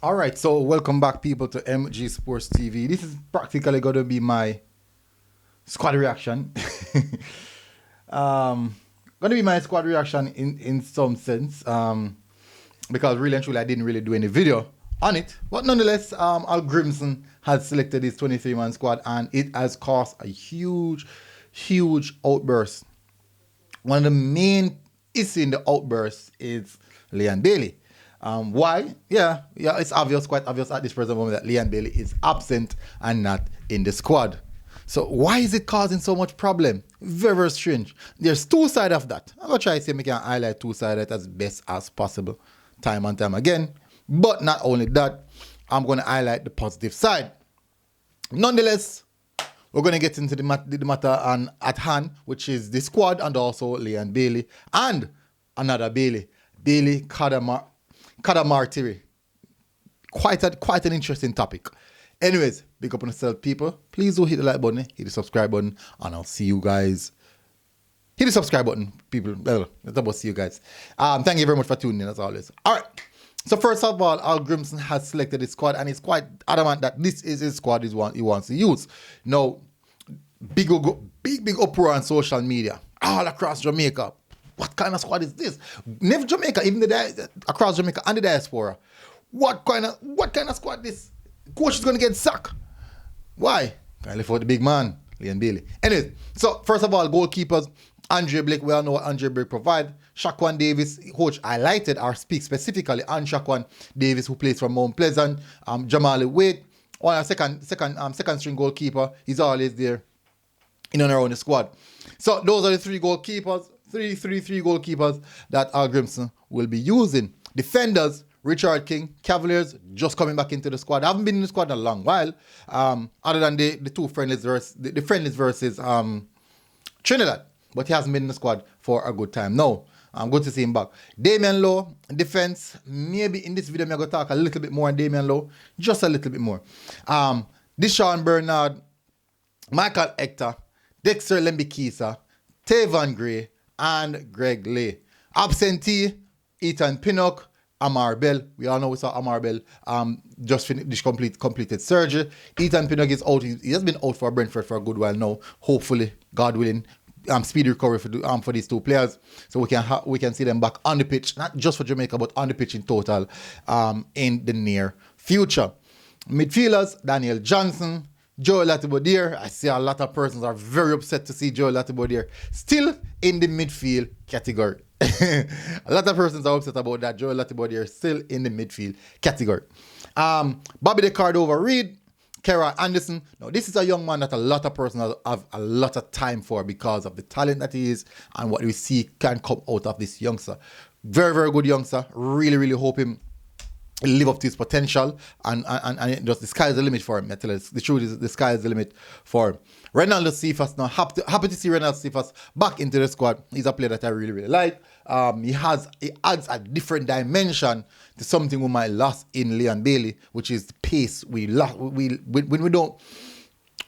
All right, so welcome back, people, to MG Sports TV. This is practically going to be my squad reaction. Going to be my squad reaction in some sense, because really and truly I didn't really do any video on it. But nonetheless, Al Grimson has selected his 23-man squad, and it has caused a huge outburst. One of the main issues in the outburst is Leon Bailey. Why? Yeah, it's obvious, quite obvious at this present moment that Leon Bailey is absent and not in the squad. So why is it causing so much problem? Very strange. There's two sides of that. I'm going to try to see if we can highlight two sides as best as possible, time and time again. But not only that, I'm going to highlight the positive side. Nonetheless, we're going to get into the matter at hand, which is the squad and also Leon Bailey and another Bailey Kadamartiri. Quite an interesting topic. Anyways, big up on yourself, people. Please do hit the like button, hit the subscribe button, and I'll see you guys. Hit the subscribe button, people. Well, let's about see you guys. Thank you very much for tuning in as always. All right. So first of all, Al Grimson has selected his squad, and he's quite adamant that this is his squad he wants to use. Now, big uproar on social media all across Jamaica. What kind of squad is this? Never Jamaica, even across Jamaica and the diaspora. What kind of squad this? Coach is going to get sacked. Why? Kindly for the big man, Leon Bailey. Anyways, so first of all, goalkeepers, Andre Blake. We all know what Andre Blake provide. Shaquan Davis, coach highlighted or speak specifically on Shaquan Davis, who plays for Mount Pleasant. Jamal Wade, on a second string goalkeeper. He's always there in and around the squad. So those are the three goalkeepers. Three goalkeepers that Al Grimson will be using. Defenders, Richard King, Cavaliers, just coming back into the squad. I haven't been in the squad in a long while. Other than the two friendlies versus Trinidad. But he hasn't been in the squad for a good time. No, I'm good to see him back. Damian Lowe, defense. Maybe in this video, I'm going to talk a little bit more on Damian Lowe. Just a little bit more. Deshaun Bernard, Michael Hector, Dexter Lembikisa, Tavon Gray, and Greg Lay. Absentee, Ethan Pinnock, Amar Bell. We all know we saw Amar Bell just completed surgery. Ethan Pinnock is out. He has been out for Brentford for a good while now. Hopefully, God willing, speedy recovery for these two players, so we can see them back on the pitch, not just for Jamaica, but on the pitch in total in the near future. Midfielders, Daniel Johnson, Joel Latibodier. I see a lot of persons are very upset to see Joel Latibodier still in the midfield category. A lot of persons are upset about that. Joel Latibodier still in the midfield category. Bobby the Cardova-Reed, Kara Anderson. Now, this is a young man that a lot of persons have a lot of time for because of the talent that he is and what we see can come out of this youngster. Very good youngster. Really hope him live up to his potential, and just the sky is the limit for him. I tell you, the truth is the sky is the limit for him. Renaldo Cephas, now happy to see Renaldo Cephas back into the squad. He's a player that I really like. He adds a different dimension to something we might lost in Leon Bailey, which is the pace we lost. We don't.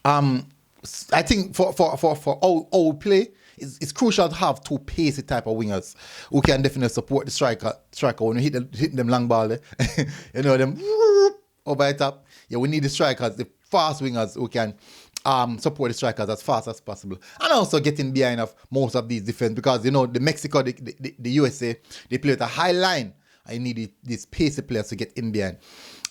I think for our play, it's crucial to have two pacey type of wingers who can definitely support the striker when we hit them long ball. You know, them over the top. Yeah, we need the strikers, the fast wingers who can support the strikers as fast as possible. And also getting behind of most of these defense, because, you know, the Mexico, the USA, they play with a high line. I need these pacey players to get in behind.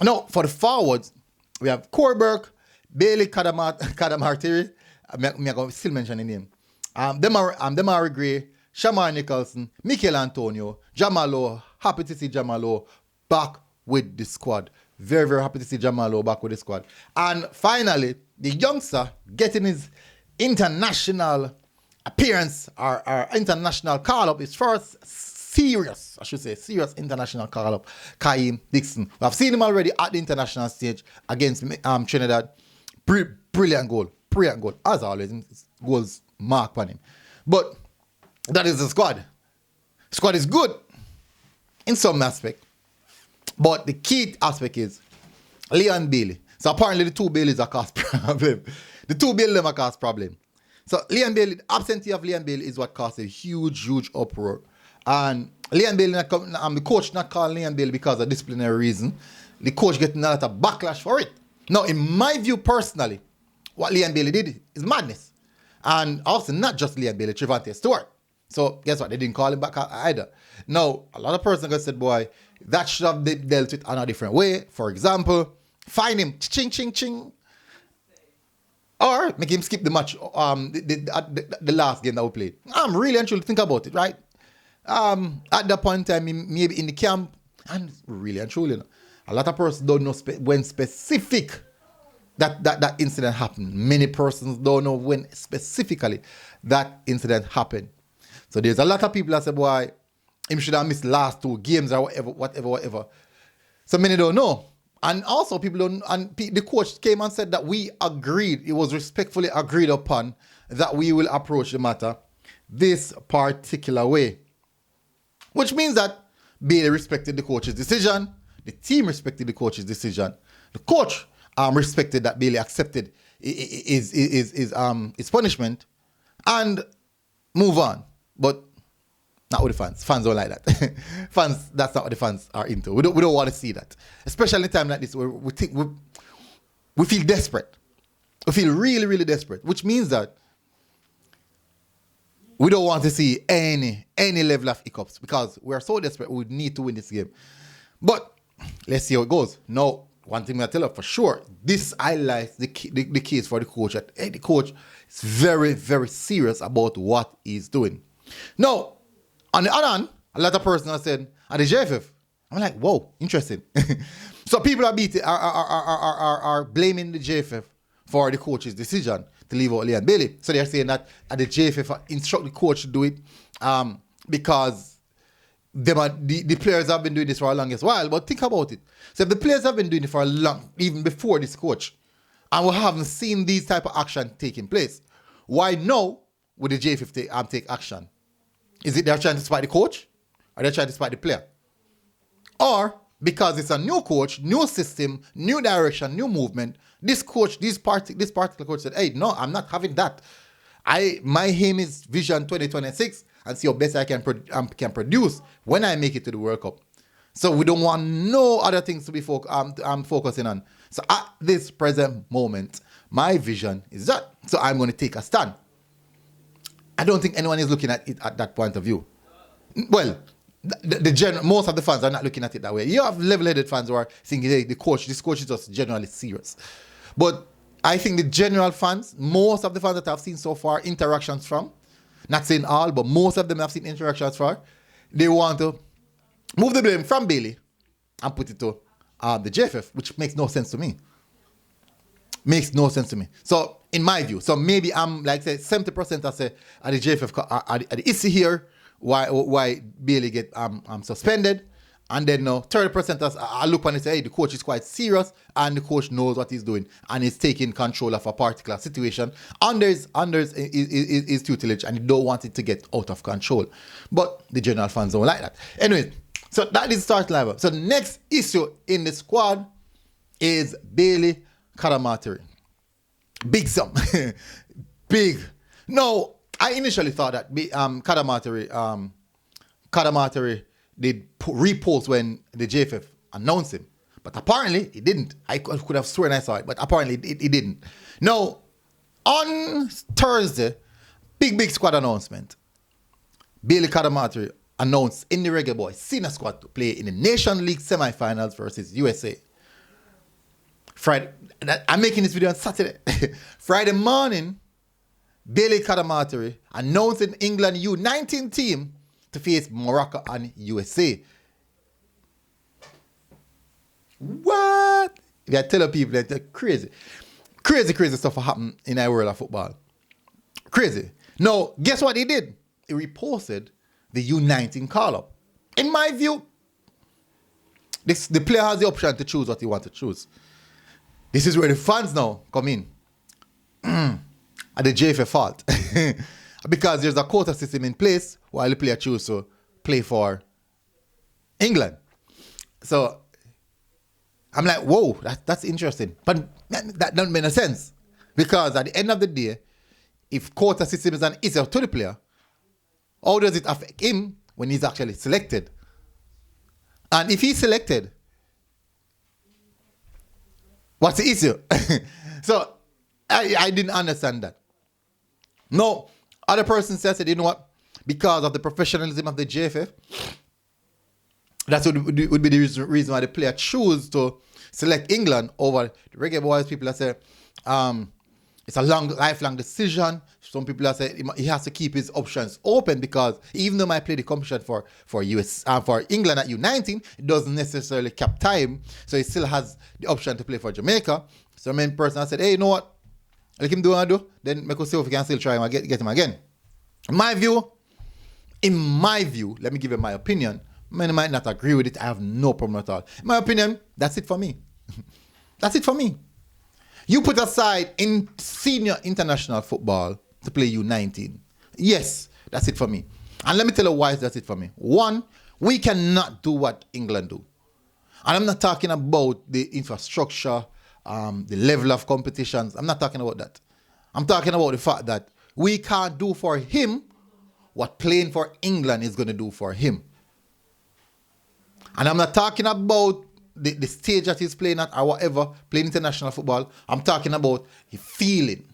Now, for the forwards, we have Corberg, Bailey Kadamartiri. I'm going to still mention the name. Demari Gray, Shamar Nicholson, Mikel Antonio, Jamalo. Happy to see Jamalo back with the squad. Very happy to see Jamalo back with the squad. And finally, the youngster getting his international appearance, or international call-up, his first serious international call-up, Kaim Dixon. We have seen him already at the international stage against Trinidad. Brilliant goal, as always. Goals mark on him. But that is the squad. Squad is good in some aspect. But the key aspect is Leon Bailey. So apparently the two Baileys are cause problem. The two Baileys are cause problem. So Leon Bailey, the absentee of Leon Bailey is what caused a huge uproar. And Leon Bailey, the coach not calling Leon Bailey because of disciplinary reason. the coach getting a lot of backlash for it. Now, in my view personally, what Leon Bailey did is madness. And also not just Leon Bailey, Trevante Stewart. So guess what? They didn't call him back either. Now, a lot of persons have said, boy, that should have been dealt with in a different way. For example, fine him, ching, ching, ching. Or make him skip the match, the last game that we played. I'm really and truly think about it, right? At that point in time, maybe in the camp, and really and truly, a lot of persons don't know when specific that incident happened. Many persons don't know when specifically that incident happened. So there's a lot of people that say, boy, him should have missed the last 2 games or whatever. So many don't know. And also people don't, and the coach came and said that we agreed, it was respectfully agreed upon that we will approach the matter this particular way. Which means that Bailey respected the coach's decision, the team respected the coach's decision, the coach respected that Bailey accepted his punishment and move on. But not with the fans. Fans don't like that. Fans, that's not what the fans are into. We don't want to see that. Especially in a time like this where we feel desperate. We feel really, really desperate. Which means that we don't want to see any level of hiccups because we are so desperate we need to win this game. But let's see how it goes. Now, one thing I tell you for sure, this highlights the case for the coach. That the coach is very, very serious about what he's doing. Now, on the other hand, a lot of persons have said, at the JFF, I'm like, whoa, interesting. So people are blaming the JFF for the coach's decision to leave out Leon Bailey. So they're saying that the JFF instruct the coach to do it because the players have been doing this for a longest while. But think about it. So if the players have been doing it for a long, even before this coach, and we haven't seen these type of action taking place, why now would the JFF take action? Is it they're trying to spite the coach? Or they're trying to spite the player? Or because it's a new coach, new system, new direction, new movement, this particular coach said, hey, no, I'm not having that. My aim is Vision 2026 and see how best I can produce when I make it to the World Cup. So we don't want no other things to be focusing on. So at this present moment, my vision is that. So I'm going to take a stand. I don't think anyone is looking at it at that point of view. Well, most of the fans are not looking at it that way. You have level-headed fans who are thinking, hey, this coach is just generally serious. But I think the general fans, most of the fans that I've seen so far, interactions from, not saying all, but most of them I've seen interactions for, they want to move the blame from Bailey and put it to the JFF, which makes no sense to me. Makes no sense to me. So, in my view, so maybe I'm like say 70% I say at the JFF are the issue here why Bailey get suspended, and then 30% I look and say, hey, the coach is quite serious and the coach knows what he's doing and he's taking control of a particular situation under his tutelage and he don't want it to get out of control. But the general fans don't like that. Anyway, so that is start level. So the next issue in the squad is Bailey Kadamateri. Big sum. Big. No, I initially thought that Kadamateri did repost when the JFF announced him. But apparently, he didn't. I could have sworn I saw it, but apparently he didn't. Now, on Thursday, big squad announcement. Bailey Kadamateri announced in the Reggae Boyz senior squad to play in the Nation League semi-finals versus USA. Friday, I'm making this video on Saturday. Friday morning, Bailey Kadamateri announcing England U19 team to face Morocco and USA. What? You gotta tell people that crazy stuff happened in our world of football. Crazy. Now, guess what he did? He reposted the U19 call-up. In my view, the player has the option to choose what he wants to choose. This is where the fans now come in. At the JFF fault. Because there's a quota system in place while the player chooses to play for England. So I'm like, whoa, that's interesting. But that doesn't make no sense. Because at the end of the day, if quota system is an issue to the player, how does it affect him when he's actually selected? And if he's selected, What's the issue? So I didn't understand that. No, other person says that, you know what? Because of the professionalism of the JFF, that's what would be the reason why the player choose to select England over the Reggae Boyz. People that say it's a lifelong decision. Some people that say he has to keep his options open because even though I play the competition for England at U19, it doesn't necessarily cap time, so he still has the option to play for Jamaica. So the main person I said, hey, you know what? Let him do what I do. Then make us see if we can still try him and get him again. In my view, let me give you my opinion. Many might not agree with it. I have no problem at all. In my opinion, that's it for me. That's it for me. You put aside in senior international football to play U19. Yes, that's it for me. And let me tell you why that's it for me. One, we cannot do what England do. And I'm not talking about the infrastructure, the level of competitions. I'm not talking about that. I'm talking about the fact that we can't do for him what playing for England is going to do for him. And I'm not talking about the stage that he's playing at or whatever, playing international football. I'm talking about his feeling.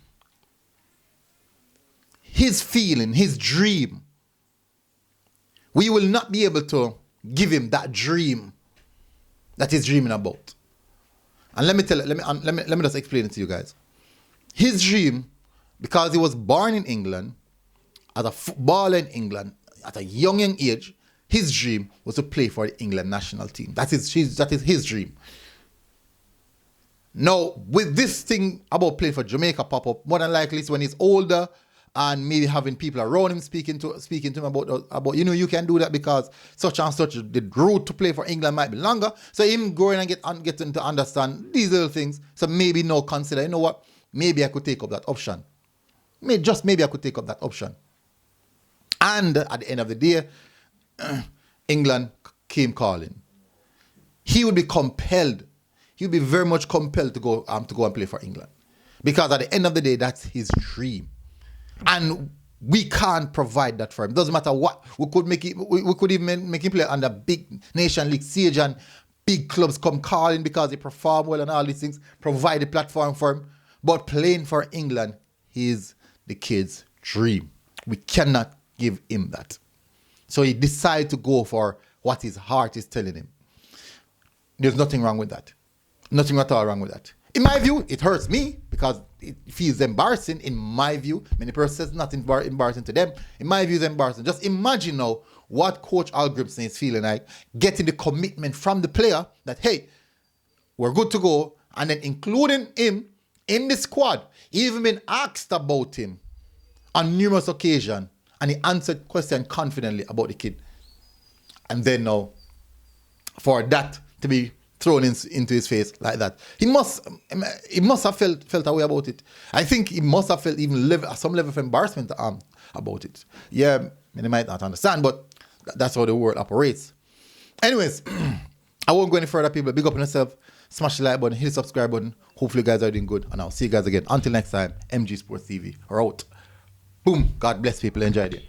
His dream. We will not be able to give him that dream that he's dreaming about. And let me just explain it to you guys. His dream, because he was born in England, as a footballer in England, at a young age, his dream was to play for the England national team. That is his dream. Now, with this thing about playing for Jamaica pop up, more than likely it's when he's older and maybe having people around him speaking to him about you can do that because such and such the route to play for England might be longer. So him growing and getting to understand these little things. So maybe now consider, you know what? Maybe I could take up that option. Maybe I could take up that option. And at the end of the day, England came calling. He would be compelled. He would be very much compelled to go and play for England, because at the end of the day, that's his dream, and we can't provide that for him. Doesn't matter what we could make it. We could even make him play under big nation league stage and big clubs come calling because he perform well and all these things. Provide a platform for him, but playing for England is the kid's dream. We cannot give him that. So he decided to go for what his heart is telling him. There's nothing wrong with that. Nothing at all wrong with that. In my view, it hurts me because it feels embarrassing. In my view, many persons say it's not embarrassing to them. In my view, it's embarrassing. Just imagine now what Coach Al Grimson is feeling like, getting the commitment from the player that, hey, we're good to go, and then including him in the squad. He even been asked about him on numerous occasions, and he answered questions confidently about the kid. And then now, for that to be thrown into his face like that, he must have felt a way about it. I think he must have felt even some level of embarrassment about it. Yeah, they might not understand, but that's how the world operates. Anyways, I won't go any further, people. Big up on yourself. Smash the like button, hit the subscribe button. Hopefully you guys are doing good, and I'll see you guys again. Until next time, MG Sports TV. We're out. Boom. God bless people. Enjoy it.